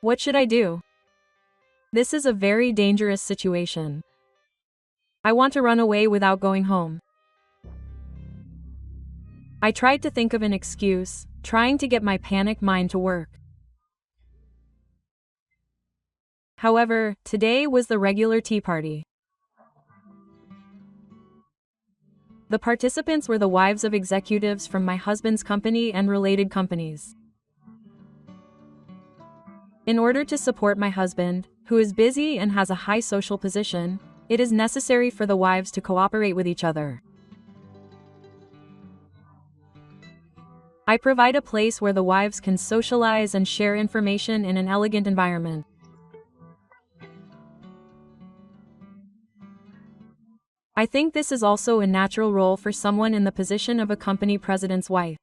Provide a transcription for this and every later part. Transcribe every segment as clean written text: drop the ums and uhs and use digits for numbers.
What should I do? This is a very dangerous situation. I want to run away without going home. I tried to think of an excuse, trying to get my panic mind to work. However, today was the regular tea party. The participants were the wives of executives from my husband's company and related companies. In order to support my husband, who is busy and has a high social position, it is necessary for the wives to cooperate with each other. I provide a place where the wives can socialize and share information in an elegant environment. I think this is also a natural role for someone in the position of a company president's wife.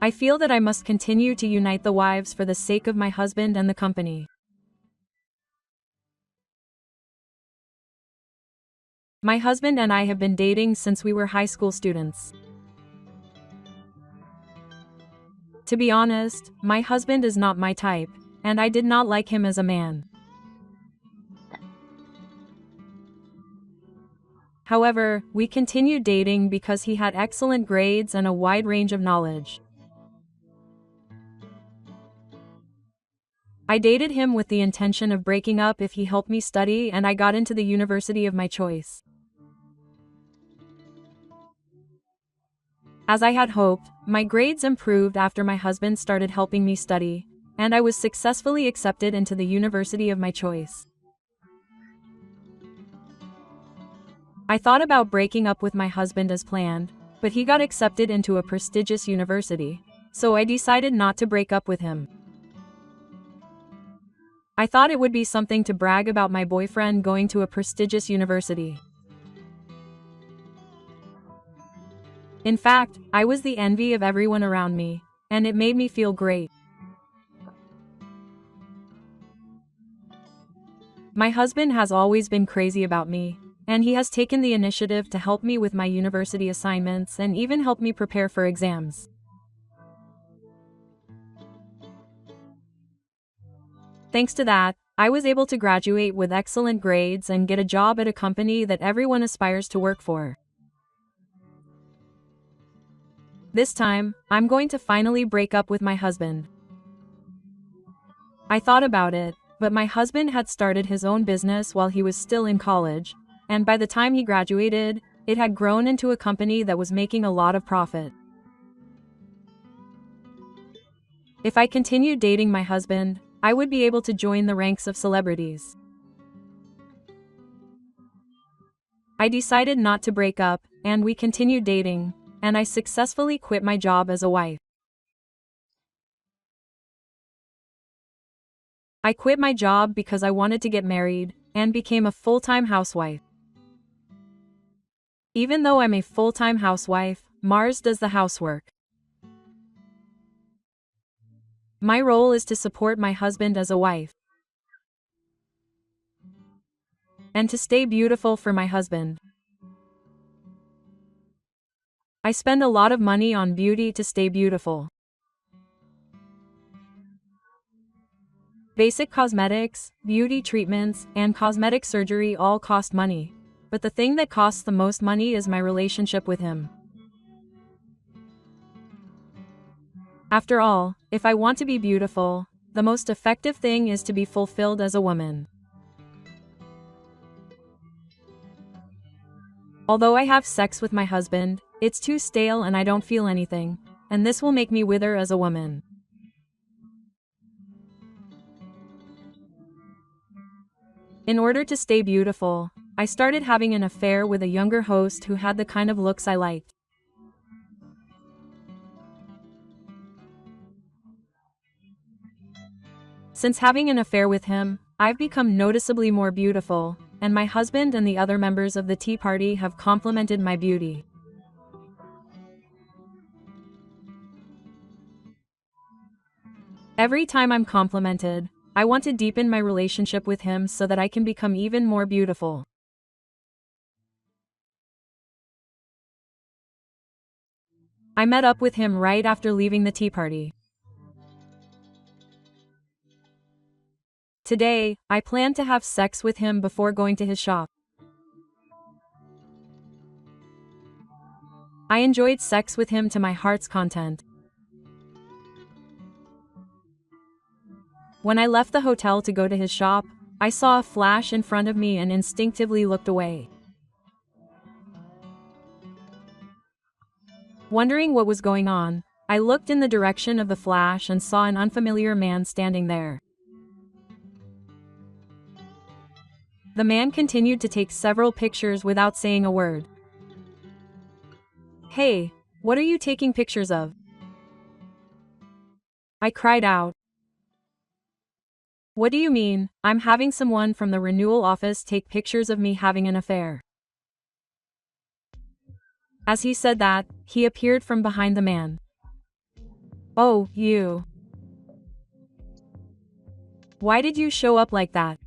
I feel that I must continue to unite the wives for the sake of my husband and the company. My husband and I have been dating since we were high school students. To be honest, my husband is not my type, and I did not like him as a man. However, we continued dating because he had excellent grades and a wide range of knowledge. I dated him with the intention of breaking up if he helped me study, and I got into the university of my choice. As I had hoped, my grades improved after my husband started helping me study, and I was successfully accepted into the university of my choice. I thought about breaking up with my husband as planned, but he got accepted into a prestigious university, so I decided not to break up with him. I thought it would be something to brag about my boyfriend going to a prestigious university. In fact, I was the envy of everyone around me, and it made me feel great. My husband has always been crazy about me, and he has taken the initiative to help me with my university assignments and even help me prepare for exams. Thanks to that, I was able to graduate with excellent grades and get a job at a company that everyone aspires to work for. This time, I'm going to finally break up with my husband. I thought about it, but my husband had started his own business while he was still in college, and by the time he graduated, it had grown into a company that was making a lot of profit. If I continued dating my husband, I would be able to join the ranks of celebrities. I decided not to break up, and we continued dating, and I successfully quit my job as a wife. I quit my job because I wanted to get married, and became a full-time housewife. Even though I'm a full-time housewife, Mars does the housework. My role is to support my husband as a wife, and to stay beautiful for my husband. I spend a lot of money on beauty to stay beautiful. Basic cosmetics, beauty treatments, and cosmetic surgery all cost money, but the thing that costs the most money is my relationship with him. After all, if I want to be beautiful, the most effective thing is to be fulfilled as a woman. Although I have sex with my husband, it's too stale and I don't feel anything, and this will make me wither as a woman. In order to stay beautiful, I started having an affair with a younger host who had the kind of looks I liked. Since having an affair with him, I've become noticeably more beautiful, and my husband and the other members of the tea party have complimented my beauty. Every time I'm complimented, I want to deepen my relationship with him so that I can become even more beautiful. I met up with him right after leaving the tea party. Today, I plan to have sex with him before going to his shop. I enjoyed sex with him to my heart's content. When I left the hotel to go to his shop, I saw a flash in front of me and instinctively looked away. Wondering what was going on, I looked in the direction of the flash and saw an unfamiliar man standing there. The man continued to take several pictures without saying a word. "Hey, what are you taking pictures of?" I cried out. "What do you mean? I'm having someone from the renewal office take pictures of me having an affair." As he said that, he appeared from behind the man. "Oh, you. Why did you show up like that?"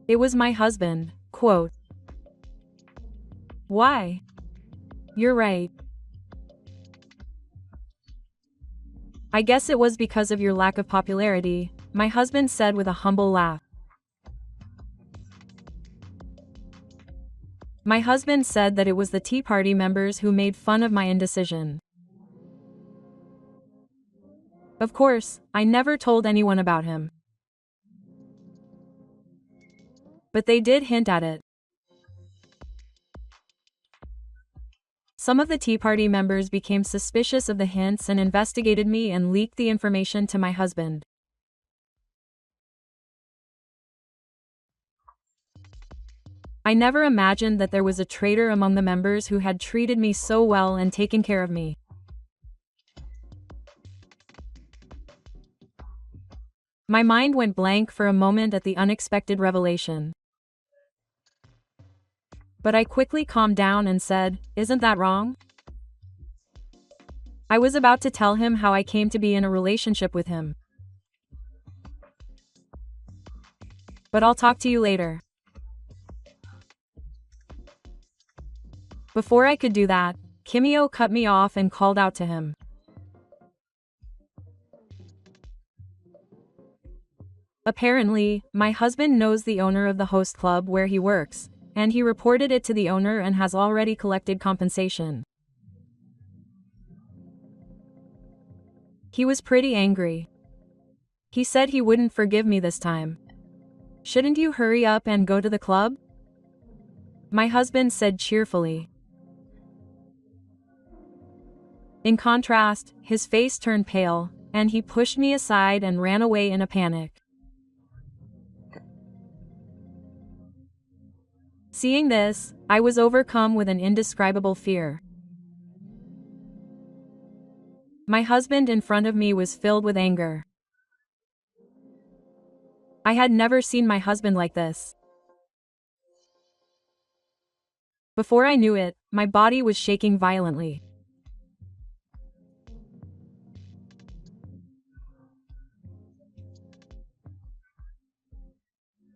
It was my husband, quote. "Why? You're right. I guess it was because of your lack of popularity," my husband said with a humble laugh. My husband said that it was the Tea Party members who made fun of my indecision. Of course, I never told anyone about him. But they did hint at it. Some of the Tea Party members became suspicious of the hints and investigated me and leaked the information to my husband. I never imagined that there was a traitor among the members who had treated me so well and taken care of me. My mind went blank for a moment at the unexpected revelation. But I quickly calmed down and said, "Isn't that wrong?" I was about to tell him how I came to be in a relationship with him. But I'll talk to you later. Before I could do that, Kimio cut me off and called out to him. Apparently, my husband knows the owner of the host club where he works, and he reported it to the owner and has already collected compensation. He was pretty angry. He said he wouldn't forgive me this time. "Shouldn't you hurry up and go to the club?" My husband said cheerfully. In contrast, his face turned pale, and he pushed me aside and ran away in a panic. Seeing this, I was overcome with an indescribable fear. My husband in front of me was filled with anger. I had never seen my husband like this. Before I knew it, my body was shaking violently.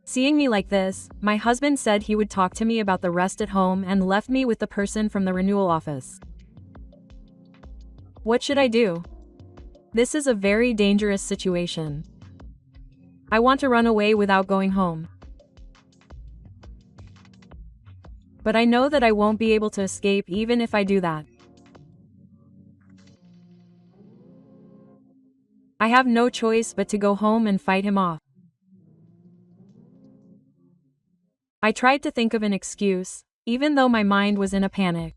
Seeing me like this, my husband said he would talk to me about the rest at home and left me with the person from the renewal office. What should I do? This is a very dangerous situation. I want to run away without going home. But I know that I won't be able to escape even if I do that. I have no choice but to go home and fight him off. I tried to think of an excuse, even though my mind was in a panic.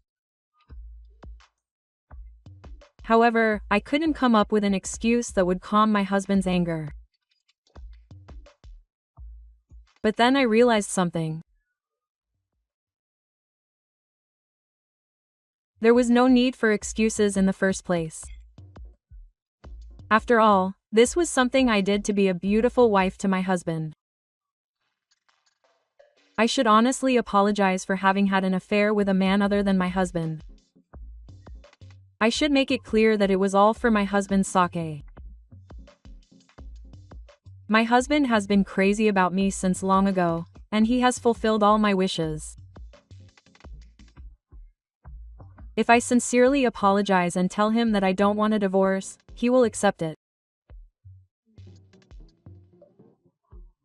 However, I couldn't come up with an excuse that would calm my husband's anger. But then I realized something. There was no need for excuses in the first place. After all, this was something I did to be a beautiful wife to my husband. I should honestly apologize for having had an affair with a man other than my husband. I should make it clear that it was all for my husband's sake. My husband has been crazy about me since long ago, and he has fulfilled all my wishes. If I sincerely apologize and tell him that I don't want a divorce, he will accept it.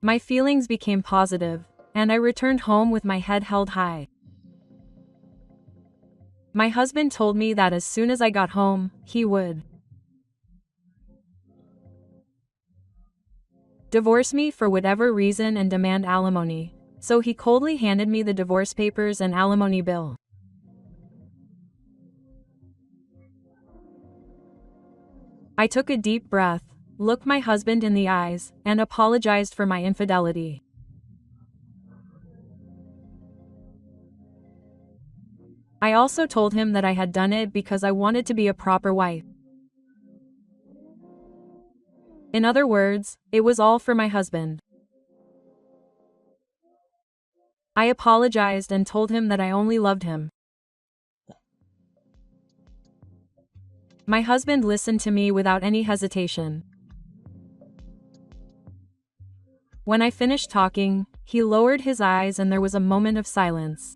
My feelings became positive, and I returned home with my head held high. My husband told me that as soon as I got home, he would divorce me for whatever reason and demand alimony, so he coldly handed me the divorce papers and alimony bill. I took a deep breath, looked my husband in the eyes, and apologized for my infidelity. I also told him that I had done it because I wanted to be a proper wife. In other words, it was all for my husband. I apologized and told him that I only loved him. My husband listened to me without any hesitation. When I finished talking, he lowered his eyes and there was a moment of silence.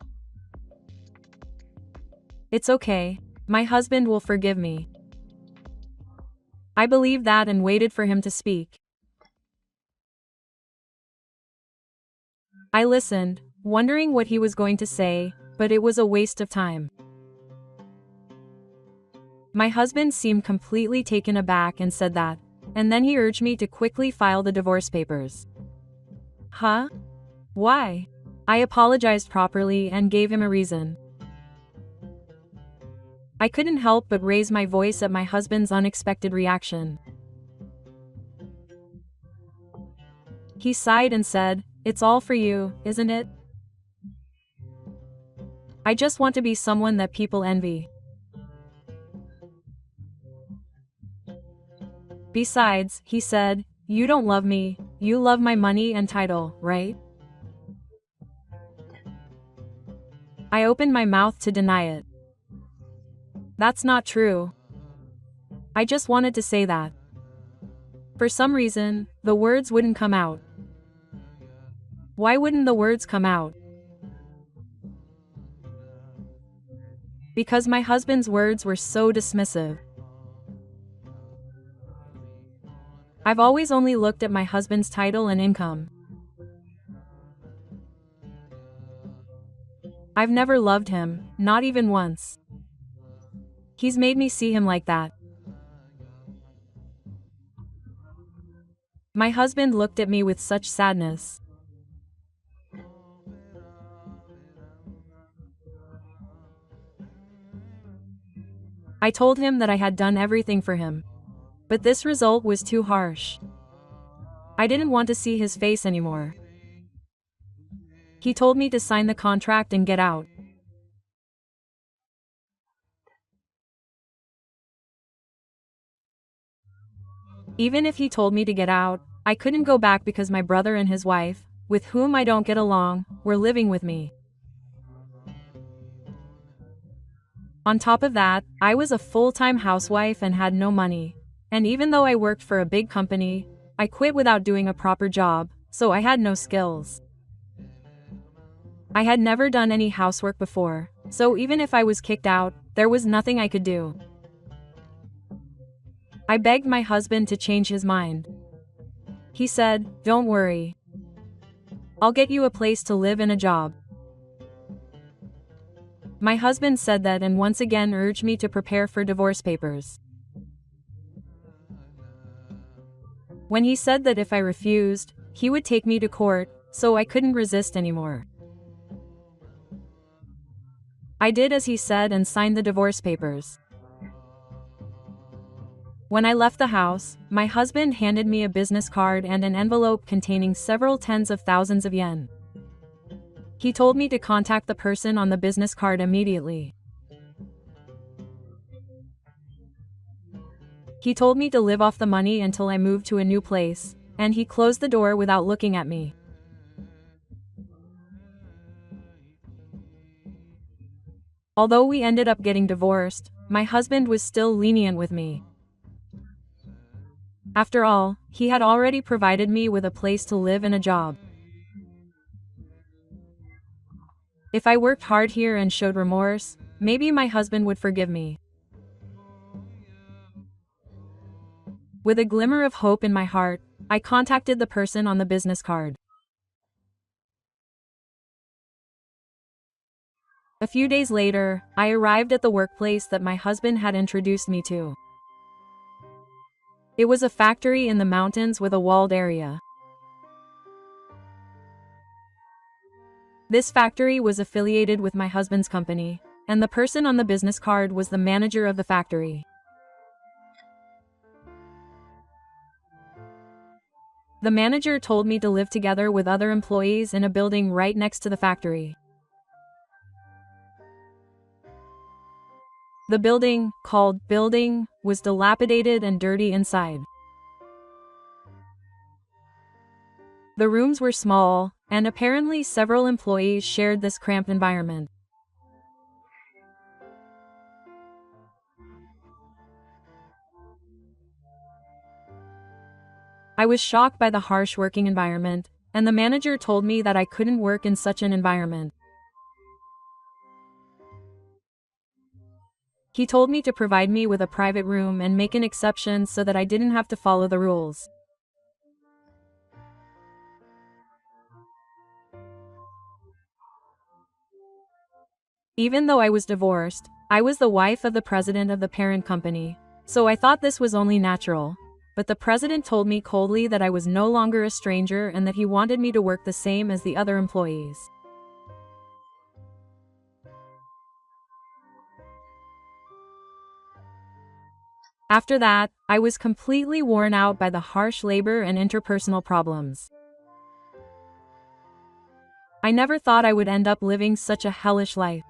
It's okay, my husband will forgive me. I believed that and waited for him to speak. I listened, wondering what he was going to say, but it was a waste of time. My husband seemed completely taken aback and said that, and then he urged me to quickly file the divorce papers. Huh? Why? I apologized properly and gave him a reason. I couldn't help but raise my voice at my husband's unexpected reaction. He sighed and said, "It's all for you, isn't it? I just want to be someone that people envy. Besides," he said, "you don't love me, you love my money and title, right?" I opened my mouth to deny it. That's not true. I just wanted to say that. For some reason, the words wouldn't come out. Why wouldn't the words come out? Because my husband's words were so dismissive. I've always only looked at my husband's title and income. I've never loved him, not even once. He's made me see him like that. My husband looked at me with such sadness. I told him that I had done everything for him. But this result was too harsh. I didn't want to see his face anymore. He told me to sign the contract and get out. Even if he told me to get out, I couldn't go back because my brother and his wife, with whom I don't get along, were living with me. On top of that, I was a full-time housewife and had no money. And even though I worked for a big company, I quit without doing a proper job, so I had no skills. I had never done any housework before, so even if I was kicked out, there was nothing I could do. I begged my husband to change his mind. He said, "Don't worry. I'll get you a place to live and a job." My husband said that and once again urged me to prepare for divorce papers. When he said that if I refused, he would take me to court, so I couldn't resist anymore. I did as he said and signed the divorce papers. When I left the house, my husband handed me a business card and an envelope containing several tens of thousands of yen. He told me to contact the person on the business card immediately. He told me to live off the money until I moved to a new place, and he closed the door without looking at me. Although we ended up getting divorced, my husband was still lenient with me. After all, he had already provided me with a place to live and a job. If I worked hard here and showed remorse, maybe my husband would forgive me. With a glimmer of hope in my heart, I contacted the person on the business card. A few days later, I arrived at the workplace that my husband had introduced me to. It was a factory in the mountains with a walled area. This factory was affiliated with my husband's company, and the person on the business card was the manager of the factory. The manager told me to live together with other employees in a building right next to the factory. The building, called Building, was dilapidated and dirty inside. The rooms were small, and apparently several employees shared this cramped environment. I was shocked by the harsh working environment, and the manager told me that I couldn't work in such an environment. He told me to provide me with a private room and make an exception so that I didn't have to follow the rules. Even though I was divorced, I was the wife of the president of the parent company, so I thought this was only natural. But the president told me coldly that I was no longer a stranger and that he wanted me to work the same as the other employees. After that, I was completely worn out by the harsh labor and interpersonal problems. I never thought I would end up living such a hellish life.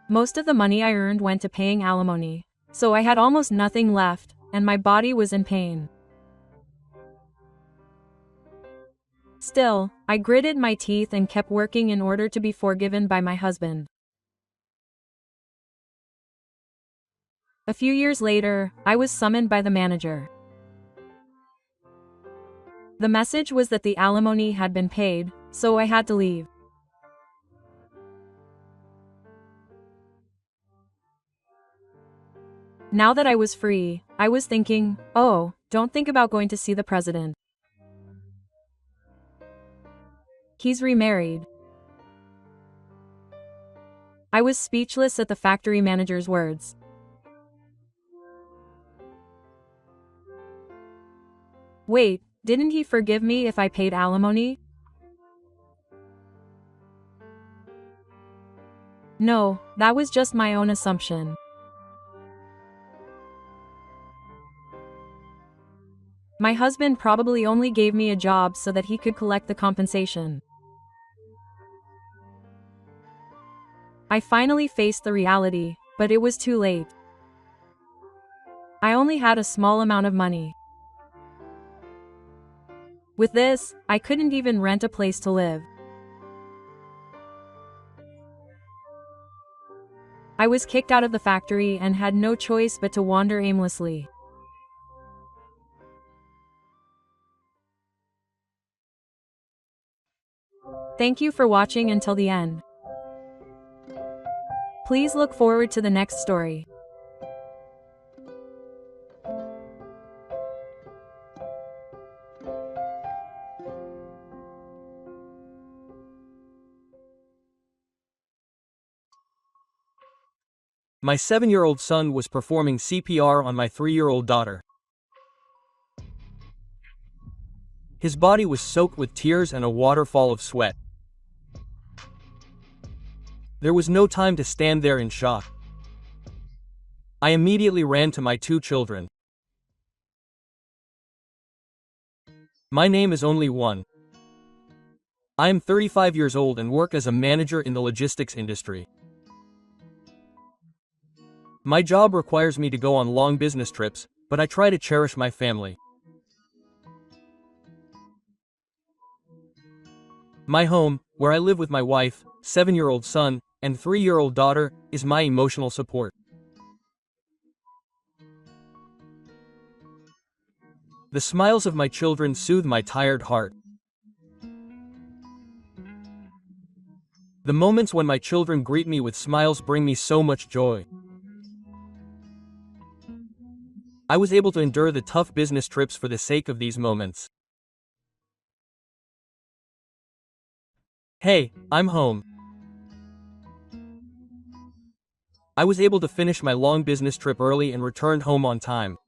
Most of the money I earned went to paying alimony, so I had almost nothing left, and my body was in pain. Still, I gritted my teeth and kept working in order to be forgiven by my husband. A few years later, I was summoned by the manager. The message was that the alimony had been paid, so I had to leave. Now that I was free, I was thinking, oh, don't think about going to see the president. He's remarried. I was speechless at the factory manager's words. Wait, didn't he forgive me if I paid alimony? No, that was just my own assumption. My husband probably only gave me a job so that he could collect the compensation. I finally faced the reality, but it was too late. I only had a small amount of money. With this, I couldn't even rent a place to live. I was kicked out of the factory and had no choice but to wander aimlessly. Thank you for watching until the end. Please look forward to the next story. My 7-year-old son was performing CPR on my 3-year-old daughter. His body was soaked with tears and a waterfall of sweat. There was no time to stand there in shock. I immediately ran to my 2 children. My name is only one. I am 35 years old and work as a manager in the logistics industry. My job requires me to go on long business trips, but I try to cherish my family. My home, where I live with my wife, 7-year-old son, and 3-year-old daughter, is my emotional support. The smiles of my children soothe my tired heart. The moments when my children greet me with smiles bring me so much joy. I was able to endure the tough business trips for the sake of these moments. Hey, I'm home. I was able to finish my long business trip early and returned home on time.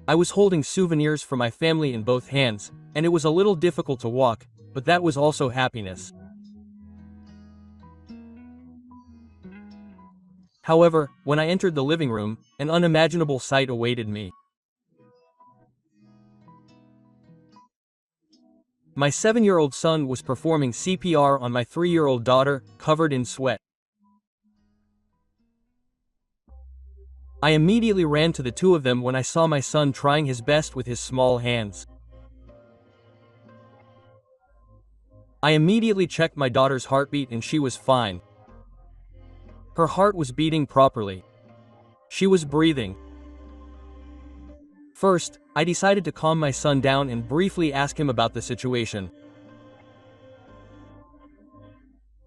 I was holding souvenirs for my family in both hands, and it was a little difficult to walk, but that was also happiness. However, when I entered the living room, an unimaginable sight awaited me. My 7-year-old son was performing CPR on my 3-year-old daughter, covered in sweat. I immediately ran to the two of them when I saw my son trying his best with his small hands. I immediately checked my daughter's heartbeat and she was fine. Her heart was beating properly. She was breathing. First, I decided to calm my son down and briefly ask him about the situation.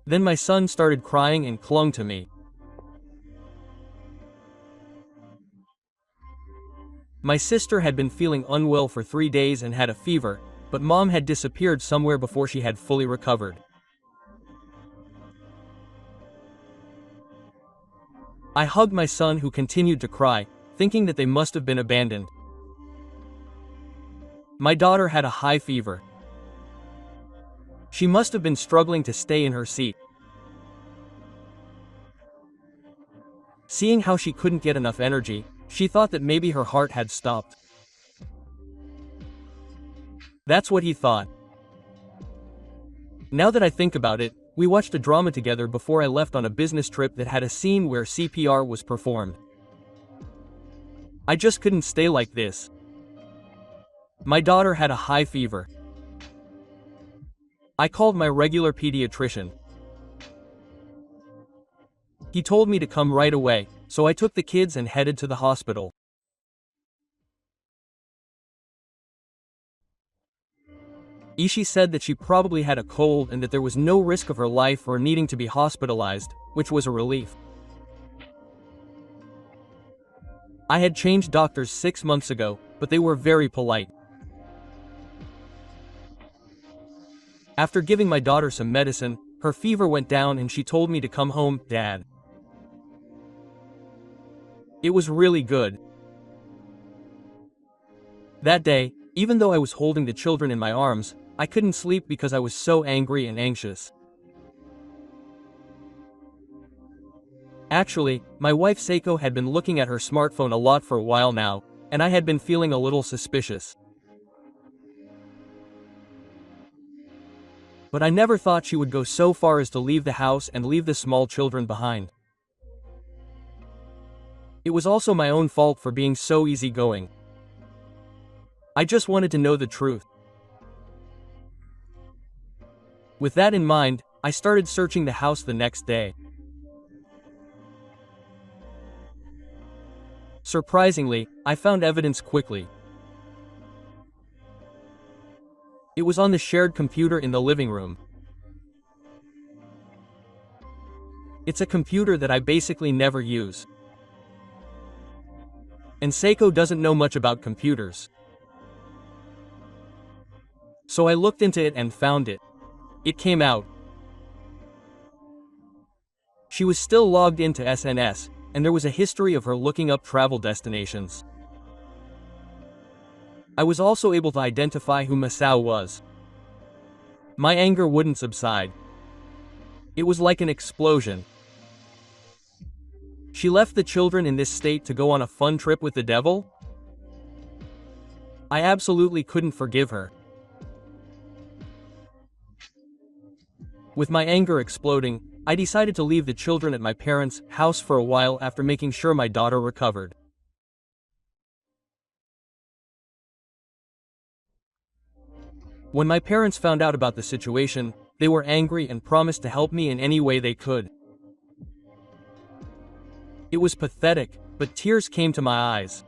Then my son started crying and clung to me. My sister had been feeling unwell for 3 days and had a fever, but mom had disappeared somewhere before she had fully recovered. I hugged my son who continued to cry, thinking that they must have been abandoned. My daughter had a high fever. She must have been struggling to stay in her seat. Seeing how she couldn't get enough energy, she thought that maybe her heart had stopped. That's what he thought. Now that I think about it, we watched a drama together before I left on a business trip that had a scene where CPR was performed. I just couldn't stay like this. My daughter had a high fever. I called my regular pediatrician. He told me to come right away, so I took the kids and headed to the hospital. Ishi said that she probably had a cold and that there was no risk of her life or needing to be hospitalized, which was a relief. I had changed doctors 6 months ago, but they were very polite. After giving my daughter some medicine, her fever went down and she told me to come home, Dad. It was really good. That day, even though I was holding the children in my arms, I couldn't sleep because I was so angry and anxious. Actually, my wife Seiko had been looking at her smartphone a lot for a while now, and I had been feeling a little suspicious. But I never thought she would go so far as to leave the house and leave the small children behind. It was also my own fault for being so easygoing. I just wanted to know the truth. With that in mind, I started searching the house the next day. Surprisingly, I found evidence quickly. It was on the shared computer in the living room. It's a computer that I basically never use. And Seiko doesn't know much about computers. So I looked into it and found it. It came out. She was still logged into SNS, and there was a history of her looking up travel destinations. I was also able to identify who Masao was. My anger wouldn't subside. It was like an explosion. She left the children in this state to go on a fun trip with the devil? I absolutely couldn't forgive her. With my anger exploding, I decided to leave the children at my parents' house for a while after making sure my daughter recovered. When my parents found out about the situation, they were angry and promised to help me in any way they could. It was pathetic, but tears came to my eyes.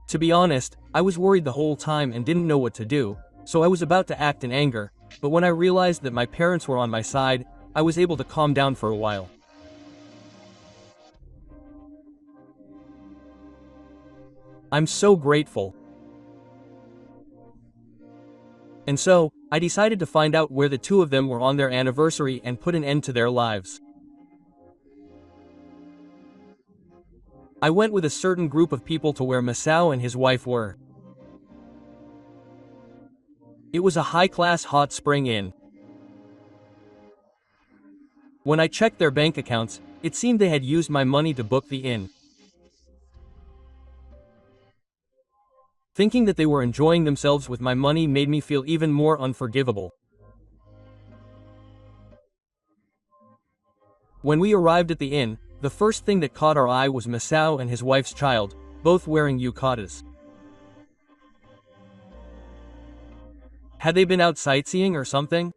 To be honest, I was worried the whole time and didn't know what to do, so I was about to act in anger, but when I realized that my parents were on my side, I was able to calm down for a while. I'm so grateful. And so, I decided to find out where the two of them were on their anniversary and put an end to their lives. I went with a certain group of people to where Masao and his wife were. It was a high-class hot spring inn. When I checked their bank accounts, it seemed they had used my money to book the inn. Thinking that they were enjoying themselves with my money made me feel even more unforgivable. When we arrived at the inn, the first thing that caught our eye was Masao and his wife's child, both wearing yukatas. Had they been out sightseeing or something?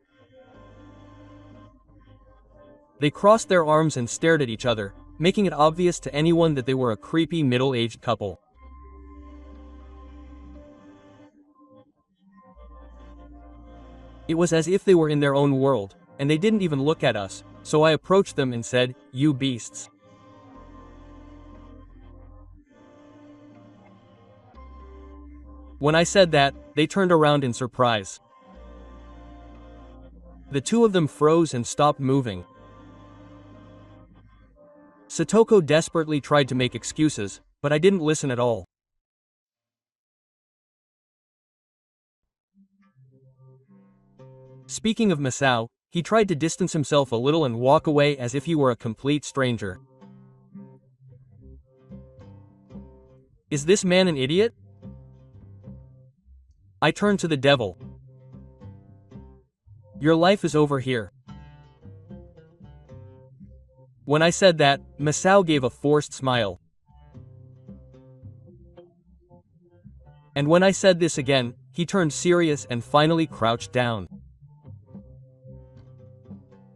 They crossed their arms and stared at each other, making it obvious to anyone that they were a creepy middle-aged couple. It was as if they were in their own world, and they didn't even look at us, so I approached them and said, "You beasts." When I said that, they turned around in surprise. The two of them froze and stopped moving. Satoko desperately tried to make excuses, but I didn't listen at all. Speaking of Masao, he tried to distance himself a little and walk away as if he were a complete stranger. Is this man an idiot? I turned to the devil. Your life is over here. When I said that, Masao gave a forced smile. And when I said this again, he turned serious and finally crouched down.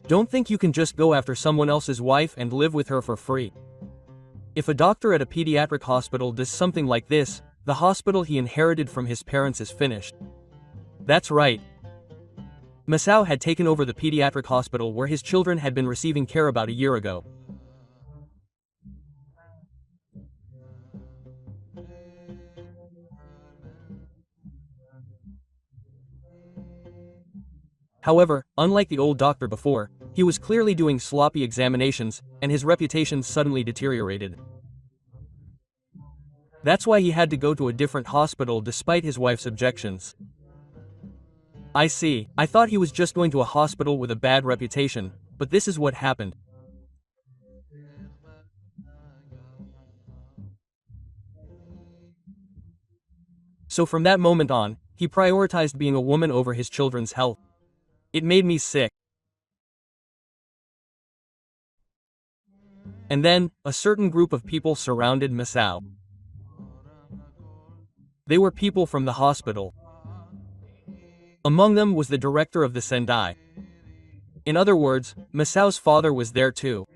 Don't think you can just go after someone else's wife and live with her for free. If a doctor at a pediatric hospital does something like this, the hospital he inherited from his parents is finished. That's right. Masao had taken over the pediatric hospital where his children had been receiving care about a year ago. However, unlike the old doctor before, he was clearly doing sloppy examinations, and his reputation suddenly deteriorated. That's why he had to go to a different hospital despite his wife's objections. I see. I thought he was just going to a hospital with a bad reputation, but this is what happened. So from that moment on, he prioritized being a woman over his children's health. It made me sick. And then, a certain group of people surrounded Masao. They were people from the hospital. Among them was the director of the Sendai. In other words, Masao's father was there too.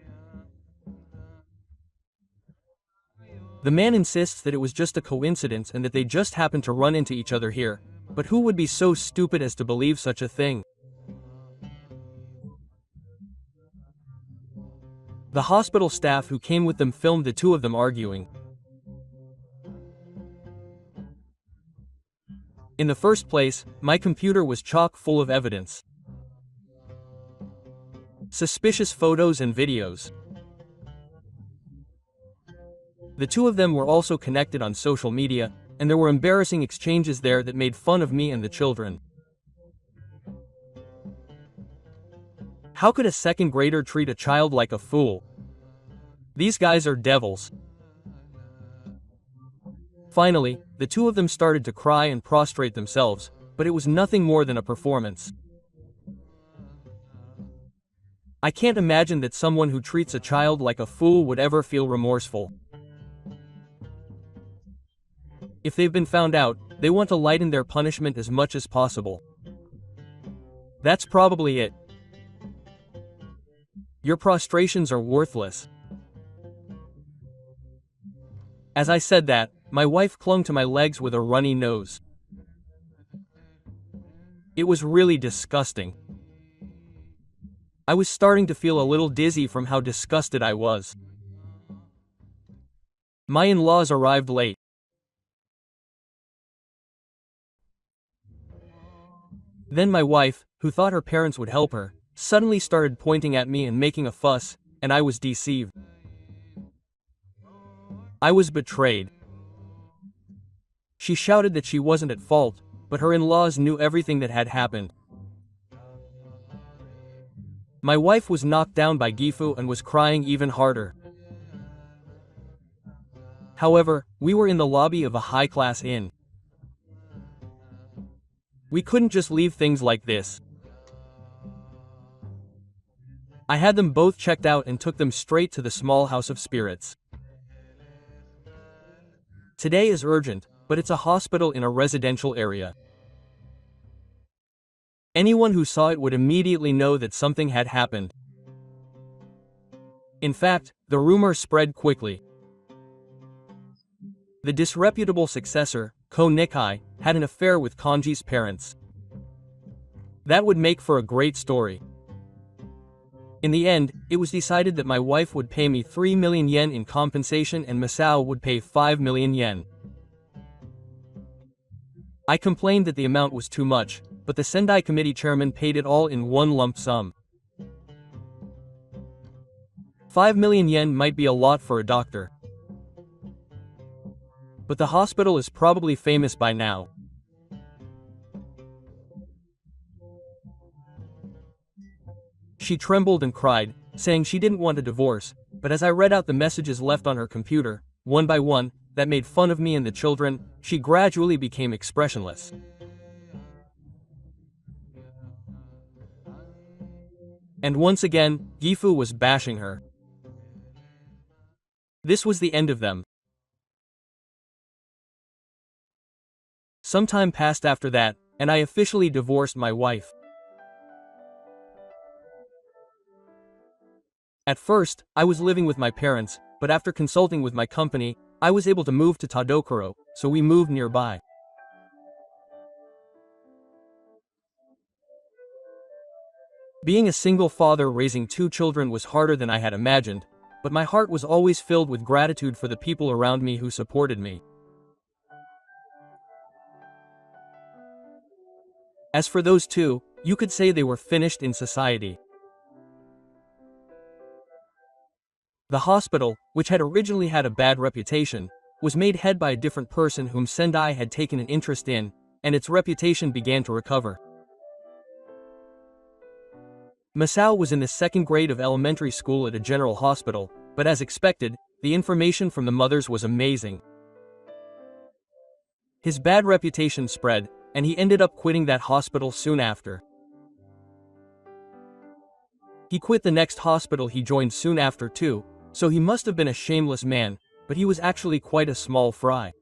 The man insists that it was just a coincidence and that they just happened to run into each other here, but who would be so stupid as to believe such a thing? The hospital staff who came with them filmed the two of them arguing. In the first place, my computer was chock full of evidence. Suspicious photos and videos. The two of them were also connected on social media, and there were embarrassing exchanges there that made fun of me and the children. How could a second grader treat a child like a fool? These guys are devils. Finally, the two of them started to cry and prostrate themselves, but it was nothing more than a performance. I can't imagine that someone who treats a child like a fool would ever feel remorseful. If they've been found out, they want to lighten their punishment as much as possible. That's probably it. Your prostrations are worthless. As I said that, My wife clung to my legs with a runny nose. It was really disgusting. I was starting to feel a little dizzy from how disgusted I was. My in-laws arrived late. Then my wife, who thought her parents would help her, suddenly started pointing at me and making a fuss, and I was deceived. I was betrayed. She shouted that she wasn't at fault, but her in-laws knew everything that had happened. My wife was knocked down by Gifu and was crying even harder. However, we were in the lobby of a high-class inn. We couldn't just leave things like this. I had them both checked out and took them straight to the small house of spirits. Today is urgent, but it's a hospital in a residential area. Anyone who saw it would immediately know that something had happened. In fact, the rumor spread quickly. The disreputable successor, Ko Nikai, had an affair with Kanji's parents. That would make for a great story. In the end, it was decided that my wife would pay me 3 million yen in compensation and Masao would pay 5 million yen. I complained that the amount was too much, but the Sendai committee chairman paid it all in one lump sum. 5 million yen might be a lot for a doctor. But the hospital is probably famous by now. She trembled and cried, saying she didn't want a divorce, but as I read out the messages left on her computer, one by one, that made fun of me and the children, she gradually became expressionless. And once again, Gifu was bashing her. This was the end of them. Some time passed after that, and I officially divorced my wife. At first, I was living with my parents, but after consulting with my company, I was able to move to Tadokoro, so we moved nearby. Being a single father raising 2 children was harder than I had imagined, but my heart was always filled with gratitude for the people around me who supported me. As for those 2, you could say they were finished in society. The hospital, which had originally had a bad reputation, was made head by a different person whom Sendai had taken an interest in, and its reputation began to recover. Masao was in the 2nd grade of elementary school at a general hospital, but as expected, the information from the mothers was amazing. His bad reputation spread, and he ended up quitting that hospital soon after. He quit the next hospital he joined soon after too, so he must have been a shameless man, but he was actually quite a small fry.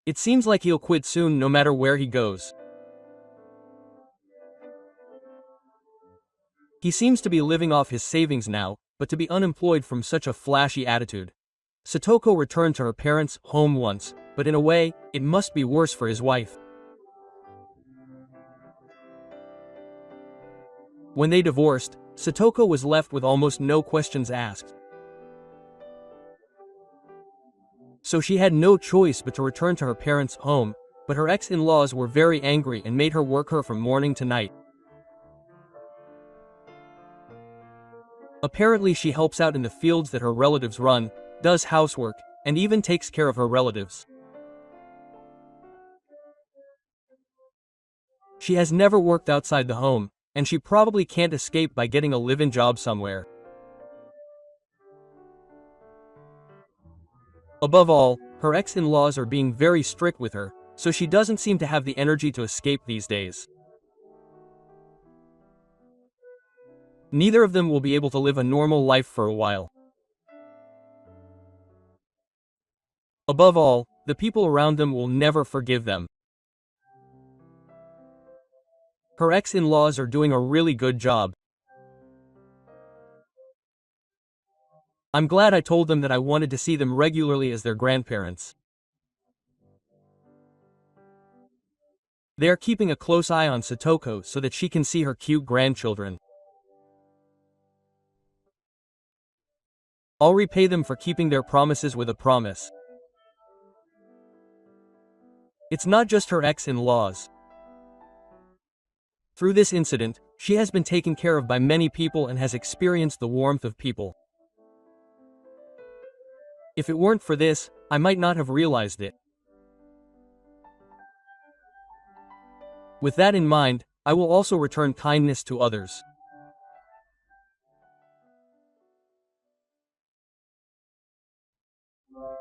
It seems like he'll quit soon no matter where he goes. He seems to be living off his savings now, but to be unemployed from such a flashy attitude. Satoko returned to her parents' home once, but in a way, it must be worse for his wife. When they divorced, Satoko was left with almost no questions asked. So she had no choice but to return to her parents' home, but her ex-in-laws were very angry and made her work her from morning to night. Apparently she helps out in the fields that her relatives run, does housework, and even takes care of her relatives. She has never worked outside the home, and she probably can't escape by getting a live-in job somewhere. Above all, her ex-in-laws are being very strict with her, so she doesn't seem to have the energy to escape these days. Neither of them will be able to live a normal life for a while. Above all, the people around them will never forgive them. Her ex-in-laws are doing a really good job. I'm glad I told them that I wanted to see them regularly as their grandparents. They are keeping a close eye on Satoko so that she can see her cute grandchildren. I'll repay them for keeping their promises with a promise. It's not just her ex-in-laws. Through this incident, she has been taken care of by many people and has experienced the warmth of people. If it weren't for this, I might not have realized it. With that in mind, I will also return kindness to others.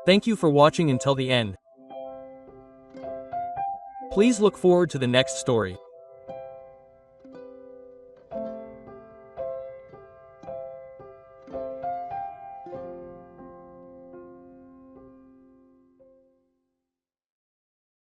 Thank you for watching until the end. Please look forward to the next story.